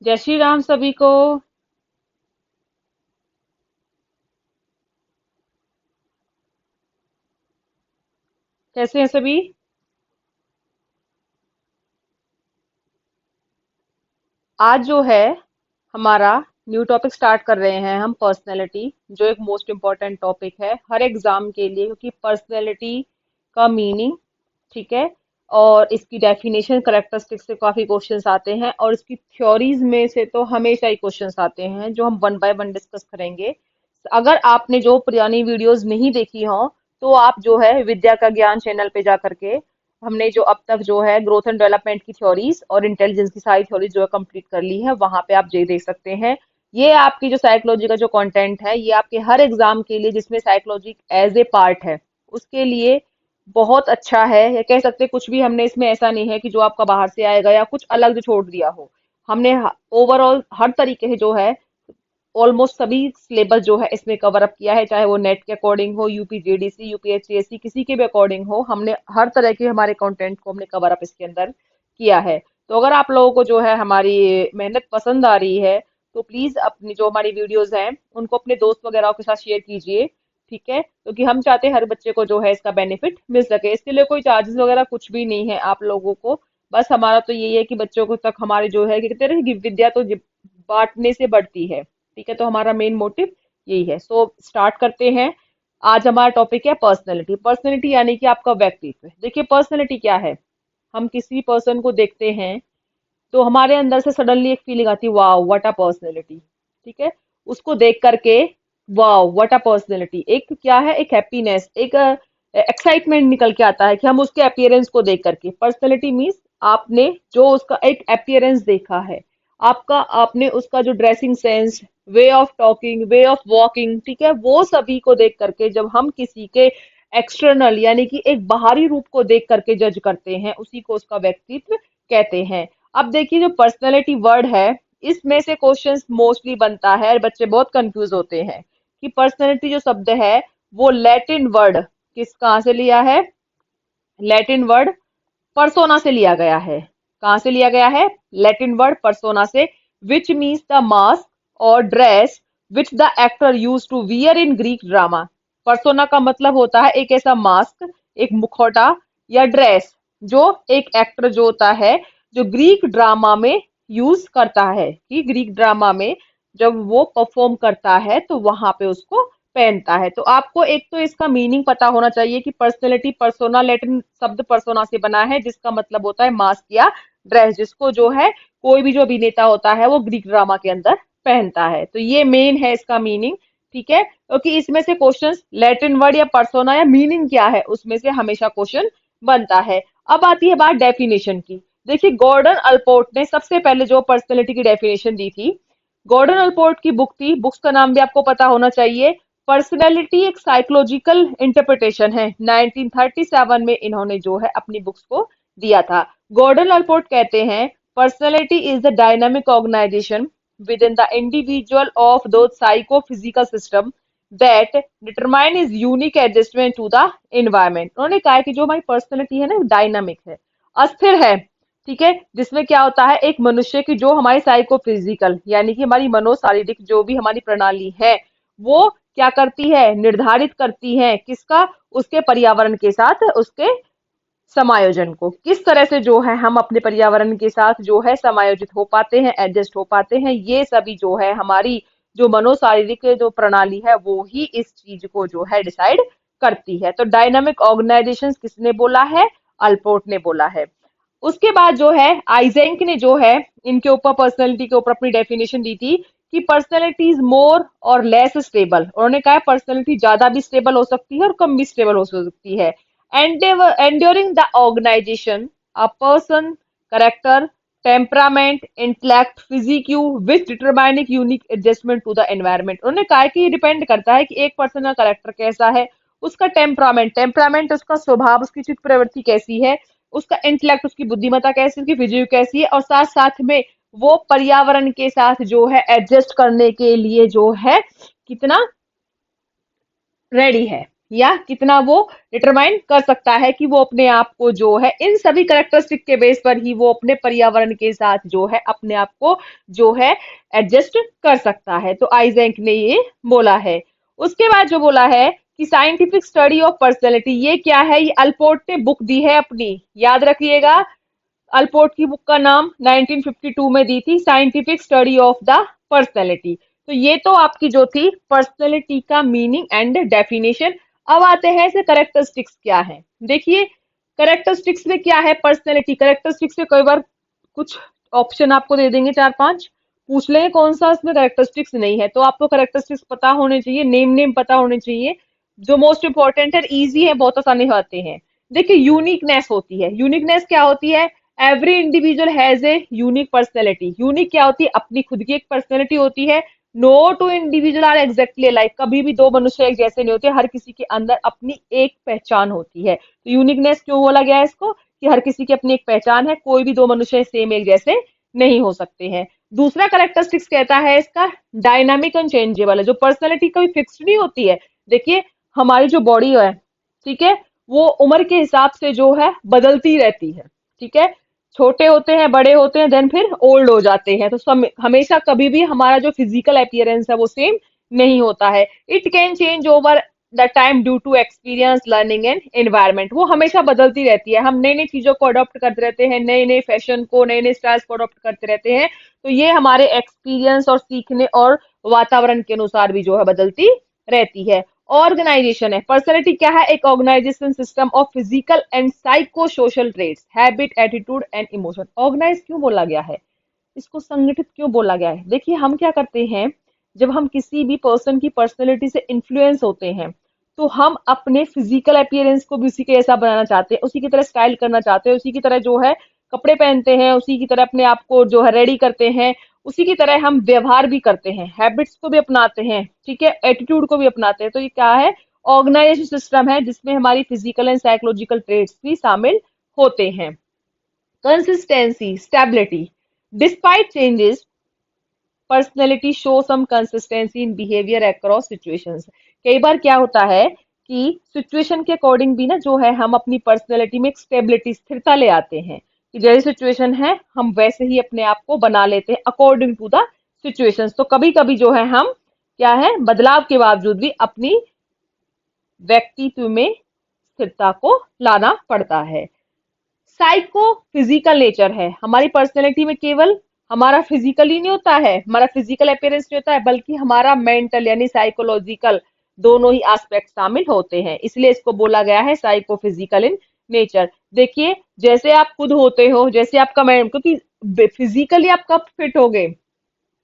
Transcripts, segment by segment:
जय श्री राम सभी को। कैसे हैं सभी? आज जो है हमारा न्यू टॉपिक स्टार्ट कर रहे हैं हम, पर्सनैलिटी, जो एक मोस्ट इम्पॉर्टेंट टॉपिक है हर एग्जाम के लिए, क्योंकि पर्सनैलिटी का मीनिंग, ठीक है, और इसकी डेफिनेशन, करेक्टरिस्टिक्स से काफी क्वेश्चंस आते हैं, और इसकी थ्योरीज में से तो हमेशा ही क्वेश्चंस आते हैं जो हम वन बाय वन डिस्कस करेंगे। अगर आपने जो पुरानी वीडियोस नहीं देखी हो, तो आप जो है विद्या का ज्ञान चैनल पे जा करके, हमने जो अब तक जो है ग्रोथ एंड डेवलपमेंट की थ्योरीज और इंटेलिजेंस की सारी थ्योरीज जो है कंप्लीट कर ली है, वहां पे आप ये देख सकते हैं। ये आपकी जो साइकोलॉजी का जो कंटेंट है, ये आपके हर एग्जाम के लिए जिसमें साइकोलॉजी एज ए पार्ट है, उसके लिए बहुत अच्छा है। ये कह सकते हैं, कुछ भी हमने इसमें ऐसा नहीं है कि जो आपका बाहर से आएगा या कुछ अलग जो छोड़ दिया हो। हमने ओवरऑल हर तरीके से जो है ऑलमोस्ट सभी सिलेबस जो है इसमें कवर अप किया है, चाहे वो नेट के अकॉर्डिंग हो, यूपीजीडीसी, यूपीएससीएससी, किसी के भी अकॉर्डिंग हो, हमने हर तरह के हमारे कंटेंट को हमने कवर अप इसके अंदर किया है। तो अगर आप लोगों को जो है हमारी मेहनत पसंद आ रही है, तो प्लीज अपनी जो हमारी वीडियोस हैं उनको अपने दोस्त वगैरह के साथ शेयर कीजिए, ठीक है, क्योंकि हम चाहते हैं हर बच्चे को जो है इसका बेनिफिट मिल सके। इसके लिए कोई चार्जेस वगैरह कुछ भी नहीं है आप लोगों को। बस हमारा तो यही है कि बच्चों को तक हमारी जो है कि कहते हैं कि विद्या तो बांटने से बढ़ती है, ठीक है। तो हमारा मेन मोटिव यही है। सो स्टार्ट करते हैं। आज हमारा टॉपिक है पर्सनैलिटी। पर्सनैलिटी यानी कि आपका व्यक्तित्व। देखिए, पर्सनैलिटी क्या है? हम किसी पर्सन को देखते हैं तो हमारे अंदर से सडनली एक फीलिंग आती है, वाह व्हाट अ पर्सनैलिटी, ठीक है। उसको देख करके वाह व्हाट अ पर्सनैलिटी, एक क्या है, एक हैप्पीनेस, एक एक्साइटमेंट निकल के आता है कि हम उसके अपीयरेंस को देख करके। पर्सनैलिटी मीन्स आपने जो उसका एक अपीयरेंस देखा है, आपका आपने उसका जो dressing sense, way of talking, way of walking, ठीक है, वो सभी को देख करके जब हम किसी के एक्सटर्नल यानी कि एक बाहरी रूप को देख करके जज करते हैं, उसी को उसका व्यक्तित्व कहते हैं। अब देखिए, जो पर्सनैलिटी वर्ड है, इसमें से क्वेश्चंस मोस्टली बनता है, बच्चे बहुत कंफ्यूज होते हैं कि पर्सनैलिटी जो शब्द है वो लैटिन वर्ड किस कहाँ से लिया है। लैटिन वर्ड परसोना से लिया गया है। कहाँ से लिया गया है? लैटिन वर्ड परसोना से, विच मीन्स द मास्क और dress which the actor use to wear in Greek drama. Persona का मतलब होता है एक ऐसा मास्क, एक मुखौटा या ड्रेस जो एक एक्टर जो होता है, जो ग्रीक ड्रामा में यूज करता है, कि ग्रीक ड्रामा में जब वो परफॉर्म करता है तो वहां पे उसको पहनता है। तो आपको एक तो इसका मीनिंग पता होना चाहिए कि पर्सनैलिटी, पर्सोना लैटिन शब्द पर्सोना से बना है, जिसका मतलब होता है मास्क या ड्रेस, जिसको जो है कोई भी जो अभिनेता होता है वो ग्रीक ड्रामा के अंदर पहनता है। तो ये मेन है इसका मीनिंग, ठीक है, क्योंकि इसमें से क्वेश्चन लैटिन वर्ड या पर्सोना या मीनिंग क्या है उसमें से हमेशा क्वेश्चन बनता है। अब आती है बात डेफिनेशन की। देखिए, गॉर्डन अल्पोर्ट ने सबसे पहले जो पर्सनैलिटी की डेफिनेशन दी थी, गॉर्डन अल्पोर्ट की बुक थी, बुक्स का नाम भी आपको पता होना चाहिए, पर्सनैलिटी एक साइकोलॉजिकल इंटरप्रिटेशन है। 1937 में इन्होंने जो है अपनी बुक्स को दिया था। गॉर्डन अल्पोर्ट कहते हैं, personality is the dynamic organisation within the individual of those psychophysical system that determine his unique adjustment to the environment. उन्होंने कहा है कि जो हमारी पर्सनैलिटी है ना, डायनामिक है, अस्थिर है, ठीक है, जिसमें क्या होता है, एक मनुष्य की जो हमारी साइकोफिजिकल यानी कि हमारी मनोशारीरिक जो भी हमारी प्रणाली है, वो क्या करती है, निर्धारित करती है किसका, उसके पर्यावरण के साथ उसके समायोजन को। किस तरह से जो है हम अपने पर्यावरण के साथ जो है समायोजित हो पाते हैं, एडजस्ट हो पाते हैं, ये सभी जो है हमारी जो मनोशारीरिक जो प्रणाली है वो ही इस चीज को जो है डिसाइड करती है। तो डायनामिक ऑर्गेनाइजेशन किसने बोला है? अल्पोर्ट ने बोला है। उसके बाद जो है आइजेंक ने जो है इनके ऊपर, पर्सनैलिटी के ऊपर अपनी डेफिनेशन दी थी कि पर्सनैलिटी इज मोर और लेस स्टेबल। उन्होंने कहा पर्सनैलिटी ज्यादा भी स्टेबल हो सकती है और कम भी स्टेबल हो सकती है। Enduring the organization, a person, character, temperament, intellect, physique, which determining unique adjustment to the environment। उन्होंने कहा कि ये डिपेंड करता है कि एक पर्सन का करेक्टर कैसा है, उसका टेम्परामेंट उसका स्वभाव, उसकी चित्त प्रवृत्ति कैसी है, उसका इंटेलेक्ट, उसकी बुद्धिमत्ता कैसी, उसकी फिजिक कैसी है, और साथ साथ में वो पर्यावरण के साथ जो है एडजस्ट करने के लिए जो है कितना रेडी है। या कितना वो डिटरमाइन कर सकता है कि वो अपने आप को जो है इन सभी करेक्टरिस्टिक के बेस पर ही वो अपने पर्यावरण के साथ जो है अपने आप को जो है एडजस्ट कर सकता है। तो आइजैक ने ये बोला है। उसके बाद जो बोला है कि साइंटिफिक स्टडी ऑफ पर्सनैलिटी, ये क्या है, ये अल्पोर्ट ने बुक दी है अपनी, याद रखिएगा। अल्पोर्ट की बुक का नाम 1952 में दी थी, scientific study of the personality. तो ये तो आपकी जो थी पर्सनैलिटी का मीनिंग एंड डेफिनेशन। अब आते हैं इसे करेक्टरिस्टिक्स क्या है। देखिए करेक्टरिस्टिक्स में क्या है, पर्सनैलिटी करेक्टरिस्टिक्स में कई बार कुछ ऑप्शन आपको दे देंगे, चार पांच पूछ लेंगे कौन सा इसमें करेक्टरिस्टिक्स नहीं है, तो आपको करेक्टरिस्टिक्स पता होने चाहिए, नेम नेम पता होने चाहिए, जो मोस्ट इंपॉर्टेंट है, इजी है, बहुत आसानी से आते हैं। देखिए यूनिकनेस होती है, यूनिकनेस क्या होती है, every individual has a unique personality. Unique क्या होती है, अपनी खुद की एक पर्सनैलिटी होती है। No two individual are exactly like, कभी भी दो मनुष्य एक जैसे नहीं होते, हर किसी के अंदर अपनी एक पहचान होती है। तो यूनिकनेस क्यों बोला गया है इसको, कि हर किसी की अपनी एक पहचान है, कोई भी दो मनुष्य सेम एक जैसे नहीं हो सकते हैं। दूसरा करेक्टरिस्टिक्स कहता है इसका डायनामिक एंड चेंजेबल है, जो पर्सनैलिटी कभी फिक्स्ड नहीं होती है। देखिए हमारी जो बॉडी है, ठीक है, वो उम्र के हिसाब से जो है बदलती रहती है, ठीक है, छोटे होते हैं, बड़े होते हैं, देन फिर ओल्ड हो जाते हैं। तो हमेशा कभी भी हमारा जो फिजिकल अपीयरेंस है वो सेम नहीं होता है। It can change over the time due to experience, learning and environment. वो हमेशा बदलती रहती है, हम नई नई चीजों को अडॉप्ट करते रहते हैं, नए नए फैशन को, नए नए स्टाइल्स को अडॉप्ट करते रहते हैं। तो ये हमारे एक्सपीरियंस और सीखने और वातावरण के अनुसार भी जो है बदलती रहती है। ऑर्गेनाइजेशन है, पर्सनैलिटी क्या है, एक organisation system of physical and psycho social traits, habit, attitude and emotion. Organise क्यों बोला गया है, इसको संगठित क्यों बोला गया है। देखिए हम क्या करते हैं, जब हम किसी भी पर्सन की पर्सनैलिटी से इन्फ्लुएंस होते हैं, तो हम अपने फिजिकल अपीयरेंस को भी उसी के जैसा बनाना चाहते हैं, उसी की तरह स्टाइल करना चाहते हैं, उसी की तरह जो है कपड़े पहनते हैं, उसी की तरह अपने आप को जो है रेडी करते हैं, उसी की तरह हम व्यवहार भी करते हैं, हैबिट्स को भी अपनाते हैं, ठीक है, एटीट्यूड को भी अपनाते हैं। तो ये क्या है, ऑर्गेनाइजेशन सिस्टम है जिसमें हमारी फिजिकल एंड साइकोलॉजिकल ट्रेट्स भी शामिल होते हैं। Consistency, stability, despite changes personality show some consistency in behaviour across situations. कई बार क्या होता है कि सिचुएशन के अकॉर्डिंग भी ना जो है हम अपनी पर्सनैलिटी में एक स्टेबिलिटी, स्थिरता ले आते हैं, कि जैसी सिचुएशन है हम वैसे ही अपने आप को बना लेते हैं अकॉर्डिंग टू द सिचुएशंस। तो कभी कभी जो है हम क्या है, बदलाव के बावजूद भी अपनी व्यक्तित्व में स्थिरता को लाना पड़ता है। साइको फिजिकल नेचर है, हमारी पर्सनैलिटी में केवल हमारा फिजिकल ही नहीं होता है, हमारा फिजिकल अपीयरेंस नहीं होता है, बल्कि हमारा मेंटल यानी साइकोलॉजिकल दोनों ही एस्पेक्ट शामिल होते हैं, इसलिए इसको बोला गया है साइको फिजिकल इन नेचर। देखिए जैसे आप खुद होते हो, जैसे आपका माइंड, क्योंकि फिजिकली आप कब फिट हो गए,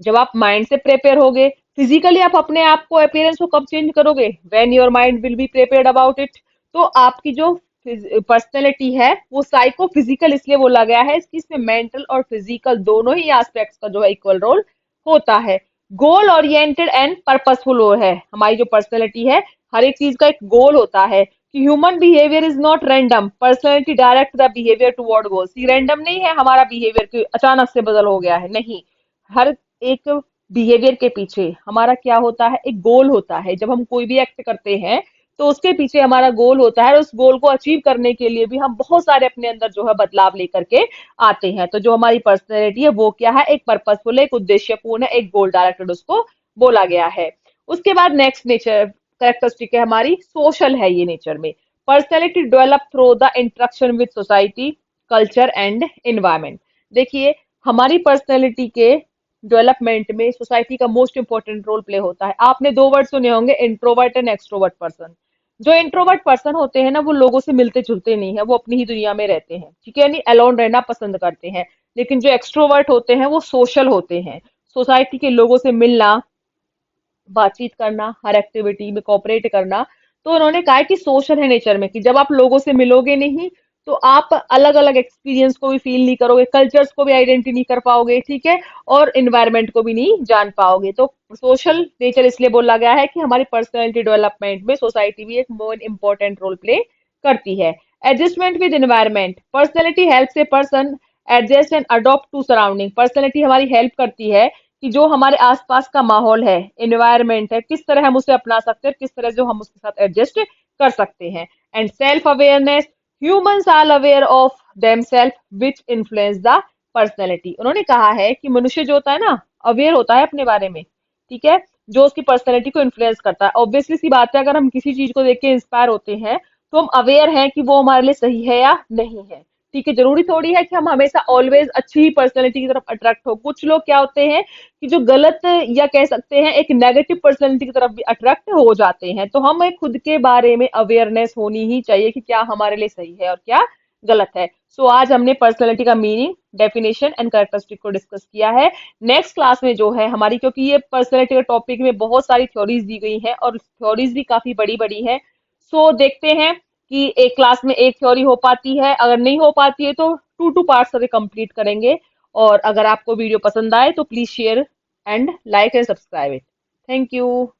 जब आप माइंड से प्रिपेयर होगे। फिजिकली आप अपने आप को अपीयरेंस को कब चेंज करोगे, when your mind will be prepared about it. तो आपकी जो पर्सनैलिटी है वो साइको फिजिकल इसलिए बोला गया है कि इसमें मेंटल और फिजिकल दोनों ही एस्पेक्ट्स का जो है इक्वल रोल होता है। गोल ओरिएंटेड एंड पर्पसफुल है हमारी जो पर्सनैलिटी है, हर एक चीज का एक गोल होता है, कि human behaviour is not random, personality direct the behaviour toward goals. ये रैंडम नहीं है हमारा बिहेवियर कि अचानक से बदल हो गया है, नहीं, हर एक बिहेवियर के पीछे हमारा क्या होता है, एक गोल होता है। जब हम कोई भी एक्ट करते हैं तो उसके पीछे हमारा गोल होता है, और उस गोल को अचीव करने के लिए भी हम बहुत सारे अपने अंदर जो है बदलाव लेकर के आते हैं। तो जो हमारी पर्सनैलिटी है वो क्या है, एक पर्पसफुल है, एक उद्देश्यपूर्ण है, एक गोल डायरेक्टेड उसको बोला गया है। उसके बाद नेक्स्ट नेचर कैरेक्टरिस्टिक है हमारी सोशल है, ये नेचर में personality develop through the interaction with society, culture and environment. देखिए हमारी पर्सनैलिटी के डेवलपमेंट में सोसाइटी का मोस्ट इंपॉर्टेंट रोल प्ले होता है। आपने दो वर्ड सुने होंगे, इंट्रोवर्ट एंड एक्सट्रोवर्ट पर्सन। जो इंट्रोवर्ट पर्सन होते हैं ना, वो लोगों से मिलते जुलते नहीं है, वो अपनी ही दुनिया में रहते हैं, ठीक है, यानी अलोन रहना पसंद करते हैं। लेकिन जो एक्सट्रोवर्ट होते हैं वो सोशल होते हैं, सोसाइटी के लोगों से मिलना, बातचीत करना, हर एक्टिविटी में कोऑपरेट करना। तो उन्होंने कहा है कि सोशल है नेचर में, कि जब आप लोगों से मिलोगे नहीं तो आप अलग अलग एक्सपीरियंस को भी फील नहीं करोगे, कल्चर्स को भी आइडेंटिटी नहीं कर पाओगे, ठीक है, और इन्वायरमेंट को भी नहीं जान पाओगे। तो सोशल नेचर इसलिए बोला गया है कि हमारी पर्सनैलिटी डेवलपमेंट में सोसाइटी भी एक मोर इंपॉर्टेंट रोल प्ले करती है। Adjustment with environment, personality help a person adjust and adopt to surrounding. Personality हमारी हेल्प करती है कि जो हमारे आसपास का माहौल है, एनवायरमेंट है, किस तरह हम उसे अपना सकते हैं, किस तरह जो हम उसके साथ एडजस्ट कर सकते हैं। And self awareness, humans are aware of themself which influence the personality. उन्होंने कहा है कि मनुष्य जो होता है ना, अवेयर होता है अपने बारे में, ठीक है, जो उसकी पर्सनैलिटी को इन्फ्लुएंस करता है। ऑब्वियसली सी बात है, अगर हम किसी चीज को देख के इंस्पायर होते हैं तो हम अवेयर हैं कि वो हमारे लिए सही है या नहीं है, ठीक है। जरूरी थोड़ी है कि हम हमेशा ऑलवेज अच्छी ही पर्सनैलिटी की तरफ अट्रैक्ट हो। कुछ लोग क्या होते हैं कि जो गलत, या कह सकते हैं एक नेगेटिव पर्सनैलिटी की तरफ भी अट्रैक्ट हो जाते हैं। तो हमें खुद के बारे में अवेयरनेस होनी ही चाहिए कि क्या हमारे लिए सही है और क्या गलत है। सो आज हमने पर्सनैलिटी का मीनिंग, डेफिनेशन एंड कैरेक्टरिस्टिक को डिस्कस किया है। नेक्स्ट क्लास में जो है हमारी, क्योंकि ये पर्सनैलिटी के टॉपिक में बहुत सारी थ्योरीज दी गई हैं और थ्योरीज भी काफी बड़ी बड़ी हैं। सो देखते हैं कि एक क्लास में एक थ्योरी हो पाती है, अगर नहीं हो पाती है तो 2 2 पार्ट्स से कंप्लीट करेंगे। और अगर आपको वीडियो पसंद आए तो please share and like and subscribe it. Thank you.